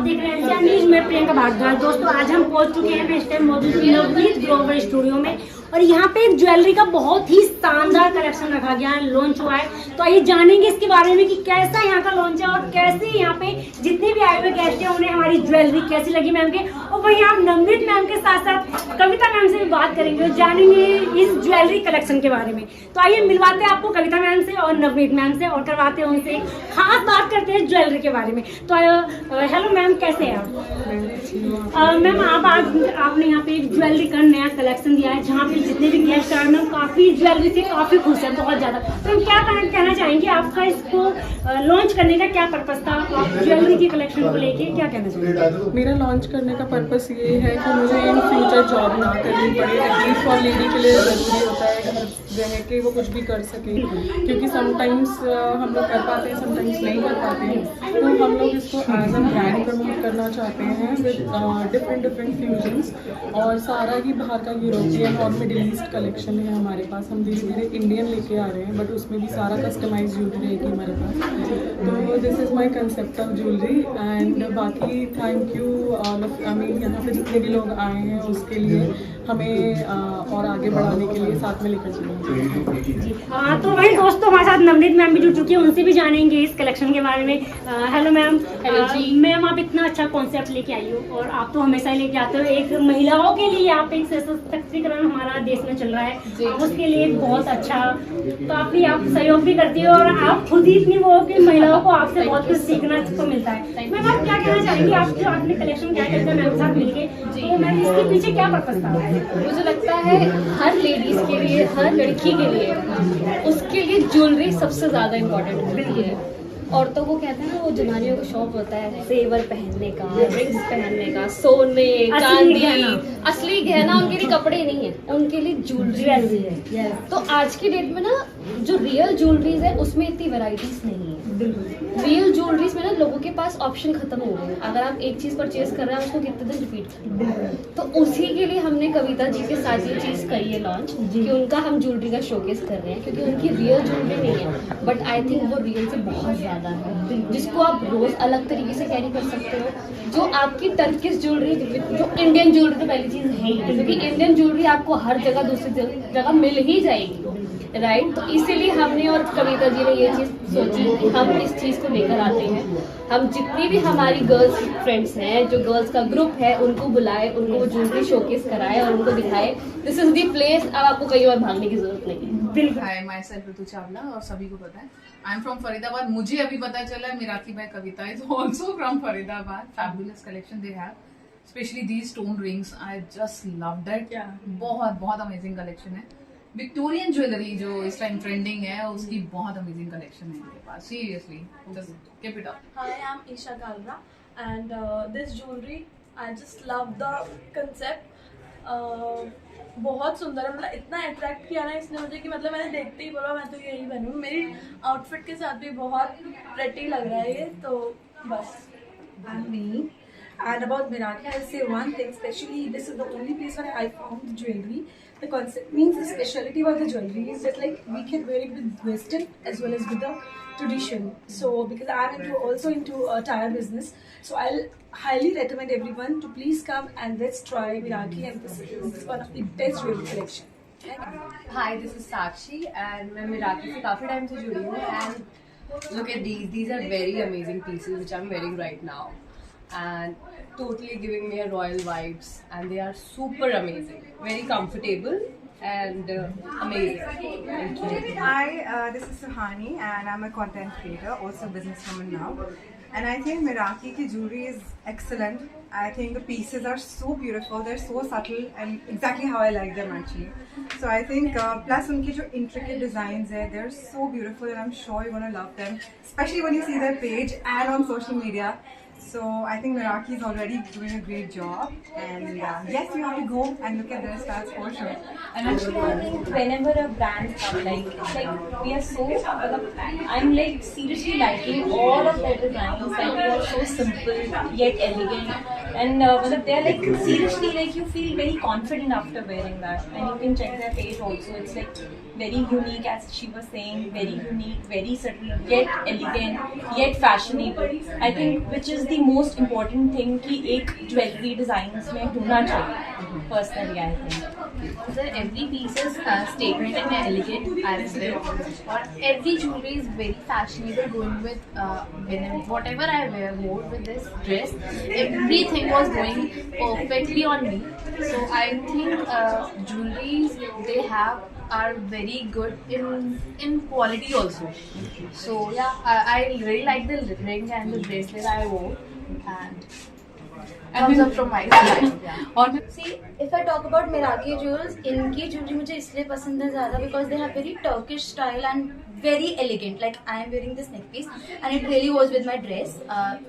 देख रहे हैं न्यूज में प्रियंका भारद्वाज। दोस्तों आज हम पहुंच चुके हैं इस टाइम मौजूद नवनीत ग्रोवर स्टूडियो में और यहाँ पे एक ज्वेलरी का बहुत ही शानदार कलेक्शन रखा गया है, लॉन्च हुआ है। तो आइए जानेंगे इसके बारे में कि कैसा यहाँ का लॉन्च है और कैसे यहाँ पे जितने भी आए हुए गेस्ट हैं उन्हें हमारी ज्वेलरी कैसी लगी मैम के। और वहीं आप नवनीत मैम के साथ साथ कविता मैम से भी बात करेंगे और जानेंगे इस ज्वेलरी कलेक्शन के बारे में। तो आइए मिलवाते हैं आपको कविता मैम से और नवनीत मैम से और करवाते हैं उनसे खास बात करते हैं ज्वेलरी के बारे में। तो हेलो मैम, कैसे हैं आप? मैम आपने यहाँ पे एक ज्वेलरी का नया कलेक्शन दिया है जहाँ पे जितने भी गेस्ट आए मैम काफी ज्वेलरी से काफी खुश है, बहुत ज्यादा। तो हम क्या कहना चाहेंगे, आपका इसको लॉन्च करने का क्या पर्पस था? आप ज्वेलरी की कलेक्शन को लेके क्या कहना चाहेंगे? मेरा लॉन्च करने का पर्पस ये है कि मुझे इन फ्यूचर जॉब ना करनी पड़े। एटलीस्ट फॉर लेडी के लिए ज़रूरी होता है घर रह के वो कुछ भी कर सके, क्योंकि समटाइम्स हम लोग कर पाते हैं, समटाइम्स नहीं कर पाते हैं। तो हम लोग इसको एज अ ब्रांड प्रमोट करना चाहते हैं विद डिफरेंट फ्यूजन्स। और सारा ही बाहर का यूरोपियन और मिडिल ईस्ट कलेक्शन है हमारे पास। हम धीरे धीरे इंडियन लेके आ रहे हैं, बट उसमें भी सारा कस्टमाइज ज्वेलरी रहेगी हमारे पास। तो this is my concept of jewellery. And बाकी thank you all of, I mean यहाँ पे जितने भी लोग आए हैं उसके लिए, हमें और आगे बढ़ाने के लिए साथ में लेकर चलेंगे। हाँ, तो वही दोस्तों हमारे साथ नवनीत मैम भी जुड़ चुकी है, उनसे भी जानेंगे इस कलेक्शन के बारे में। Hello ma'am. हेलो जी मैम, आप इतना अच्छा कॉन्सेप्ट लेके आई हो और आप तो हमेशा ही लेके आते हो। एक महिलाओं के लिए आप एक सशक्तिकरण हमारा देश में चल रहा है, उसके लिए बहुत अच्छा काफी आप सहयोग भी करती हो और आप खुद ही इतनी वो हो कि महिलाओं को आपसे बहुत कुछ सीखना को मिलता है। मैम, आप क्या कहना चाहेंगे, आप जो आपने कलेक्शन क्या करते हैं मैम के साथ मिलके, तो मैम इसके पीछे क्या पर्पस था? मुझे लगता है हर लेडीज के लिए, हर लड़की के लिए, उसके लिए ज्वेलरी सबसे ज्यादा इम्पोर्टेंट होती है। औरतों को कहते हैं ना, वो जनानियों का शौक होता है जेवर पहनने का, रिंग्स पहनने का, सोने चांदी, असली गहना। उनके लिए कपड़े नहीं है, उनके लिए ज्वेलरी है। तो आज की डेट में ना जो रियल ज्वेलरीज है उसमें इतनी वैरायटीज नहीं है। रियल ज्वेलरीज में ना लोगों के पास ऑप्शन खत्म हो गए हैं। अगर आप एक चीज परचेज कर रहे हैं उसको कितने दिन रिपीट करें। तो उसी के लिए हमने कविता जी के साथ ये चीज करी है लॉन्च, कि उनका हम ज्वेलरी का शोकेस कर रहे हैं, क्योंकि उनकी रियल ज्वेलरी नहीं है, बट आई थिंक वो रियल से बहुत ज्यादा है, जिसको आप रोज अलग तरीके से कैरी कर सकते हो। जो आपकी टर्किश ज्वेलरी, जो इंडियन ज्वेलरी तो पहली चीज है ही, क्योंकि इंडियन ज्वेलरी आपको हर जगह दूसरी जगह मिल ही जाएगी, राइट। तो इसीलिए हमने और कविता जी ने ये चीज सोची कि हम इस चीज को लेकर आते हैं। हम जितनी भी हमारी गर्ल्स फ्रेंड्स हैं, जो गर्ल्स का ग्रुप है, उनको बुलाए, उनको ज्वेलरी शोकेस कराए और उनको दिखाए दिस इज द प्लेस। अब आपको कहीं और भागने की जरूरत नहीं है। हाय, माई सेल्फ ऋतु चावला और सभी को पता है आई एम फ्रॉम फरीदाबाद। मुझे अभी पता चला है Meraki by Kavita is also from Faridabad. Fabulous collection they have, specially these stone rings, I just loved it. बहुत बहुत अमेजिंग कलेक्शन है। विक्टोरियन ज्वेलरी जो इस टाइम ट्रेंडिंग है, उसकी बहुत अमेजिंग कलेक्शन है इनके पास। Seriously just keep it up. Hi, I'm Isha Kalra, and this jewelry, I just love the concept. बहुत सुंदर है, मतलब इतना अट्रैक्ट किया ना इसने मुझे कि मतलब मैंने देखते ही बोला मैं तो यही बनूँ। मेरी आउटफिट के साथ भी बहुत प्रेटी लग रहा है ये, तो बस। And me. And about Meraki, I'll say one thing, especially this is the only place where I found the jewelry. The concept means the speciality about the jewelry is that like we can wear it with Western as well as with the tradition. So because I'm also into tire business, so I'll highly recommend everyone to please come and let's try Meraki, and this is one of the best jewelry collection. Hi, this is Sakshi and मैं मिराकी से काफ़ी time से जुड़ी हूँ and look at these are very amazing pieces which I'm wearing right now and totally giving me a royal vibes and they are super amazing, very comfortable and amazing. Thank you. Hi, this is Suhani and I'm a content creator, also businesswoman now. And I think Meraki ki jewelry is excellent. I think the pieces are so beautiful, they're so subtle and exactly how I like them actually. So I think plus unki jo intricate designs hai, they're so beautiful and I'm sure you're gonna love them, especially when you see their page and on social media. So I think Meraki is already doing a great job, and yes, you have to go and look at their styles for sure. And actually, I think whenever a brand comes, like we are so, I'm like seriously liking all of their designs. Like they are so simple yet elegant, and they're like seriously like you feel very confident after wearing that. And you can check their page also. It's like very unique, as she was saying, very unique, very subtle, yet elegant, yet fashionable. I think which is the most important thing कि एक jewellery designs में होना चाहिए personally I think. So every piece is statement and elegant as well. Or every jewelry is very fashionable, going with whatever I wore with this dress. Everything was going perfectly on me. So I think jewelries they have are very good in quality also. So yeah, I really like the ring and the bracelet I wore, and thumbs up from my side. Yeah. See, if I talk about Meraki jewels, इनकी jewellery मुझे इसलिए पसंद है ज़्यादा because they have very Turkish style and very elegant. Like I am wearing this neck piece and it really goes with my dress.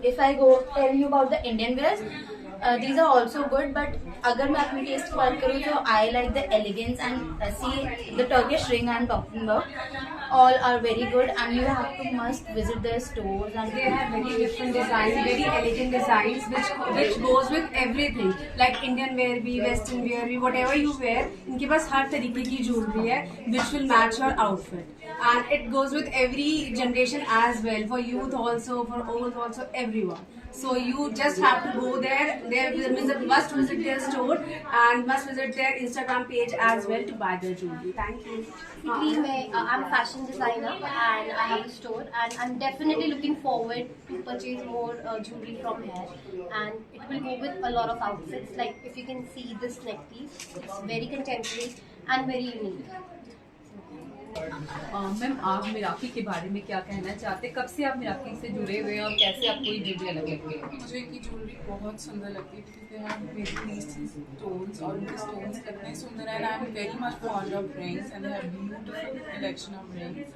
If I go tell you about the Indian wears, these are also good, but अगर मैं अपनी test की बात करूँ तो I like the elegance and see the Turkish ring I'm talking about. All are very good and you have to must visit their stores and They have very different designs, very elegant designs, which goes with everything. Like Indian wear भी, Western wear भी, whatever you wear, इनके पास हर तरीके की jewelry है, which will match your outfit. And it goes with every generation as well, for youth also, for old also, everyone. So you just have to go there. Must visit their store and must visit their Instagram page as well to buy their jewelry. Thank you. Basically, I'm a fashion designer and I have a store, and I'm definitely looking forward to purchase more jewelry from here, and it will go with a lot of outfits. Like if you can see this neck piece, it's very contemporary and very unique. Ma'am आप मिराकी के बारे में क्या कहना चाहते हैं? कब से आप मिराकी से जुड़े हुए हैं और कैसे आपको ये ज्वेलरी अलग लगती है? मुझे इनकी ज्वेलरी बहुत सुंदर लगती है क्योंकि दे हैव वेरी नीची स्टोन्स और उनके स्टोन्स कितने सुंदर हैं. I am very much fond of rings and they have beautiful collection of rings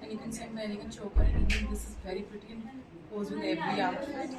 and you can see I'm wearing a choker and even this is very pretty and goes with every outfit.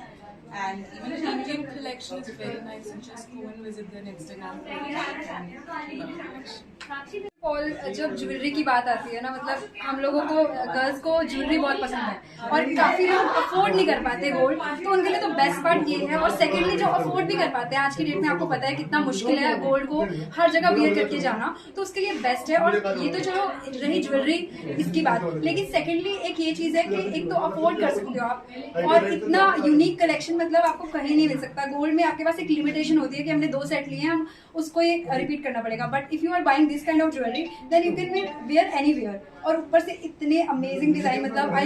And even the Indian collection is very nice. You just go and visit their Instagram page and love the collection. All जब jewellery की बात आती है ना, मतलब हम लोगों को गर्ल्स को ज्वेलरी बहुत पसंद है और काफ़ी लोग अफोर्ड नहीं कर पाते गोल्ड, तो उनके लिए तो बेस्ट पार्ट ये है. और सेकेंडली जो अफोर्ड भी कर पाते हैं, आज की डेट में आपको पता है कितना मुश्किल है गोल्ड को हर जगह वियर करके जाना, तो उसके लिए बेस्ट है. और ये तो चलो रही ज्वेलरी इसकी बात, लेकिन सेकेंडली एक ये चीज़ है कि एक तो अफोर्ड कर सकते हो आप, और इतना यूनिक कलेक्शन मतलब आपको कहीं नहीं मिल सकता. गोल्ड में आपके पास एक लिमिटेशन होती है कि हमने 2 सेट लिए हैं, हम उसको ही रिपीट करना पड़ेगा. But if you are buying this kind of jewellery then you can wear anywhere. और ऊपर से इतने अमेजिंग डिजाइन, मतलब I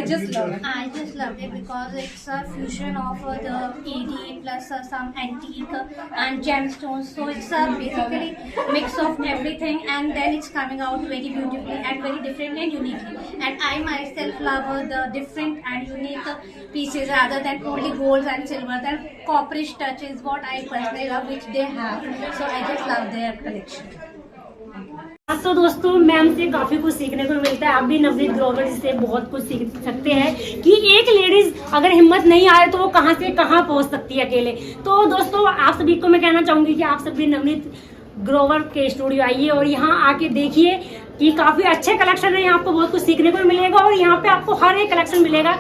just love it because it's a fusion of the ED plus some antique and gemstones. So it's a basically mix of everything, and then it's coming out very beautifully and very different and uniquely. And I myself love the different and unique pieces rather than only gold and silver. Then copperish touch is what I personally love, which they have. So I just love their collection. तो दोस्तों ma'am से काफी कुछ सीखने को मिलता है. आप भी नवनीत ग्रोवर से बहुत कुछ सीख सकते हैं कि एक लेडीज अगर हिम्मत नहीं आए तो वो कहाँ से कहाँ पहुंच सकती है अकेले. तो दोस्तों आप सभी को मैं कहना चाहूंगी कि आप सभी नवनीत ग्रोवर के स्टूडियो आइए और यहाँ आके देखिए कि काफी अच्छे कलेक्शन है. यहाँ आपको बहुत कुछ सीखने को मिलेगा और यहाँ पे आपको हर एक कलेक्शन मिलेगा.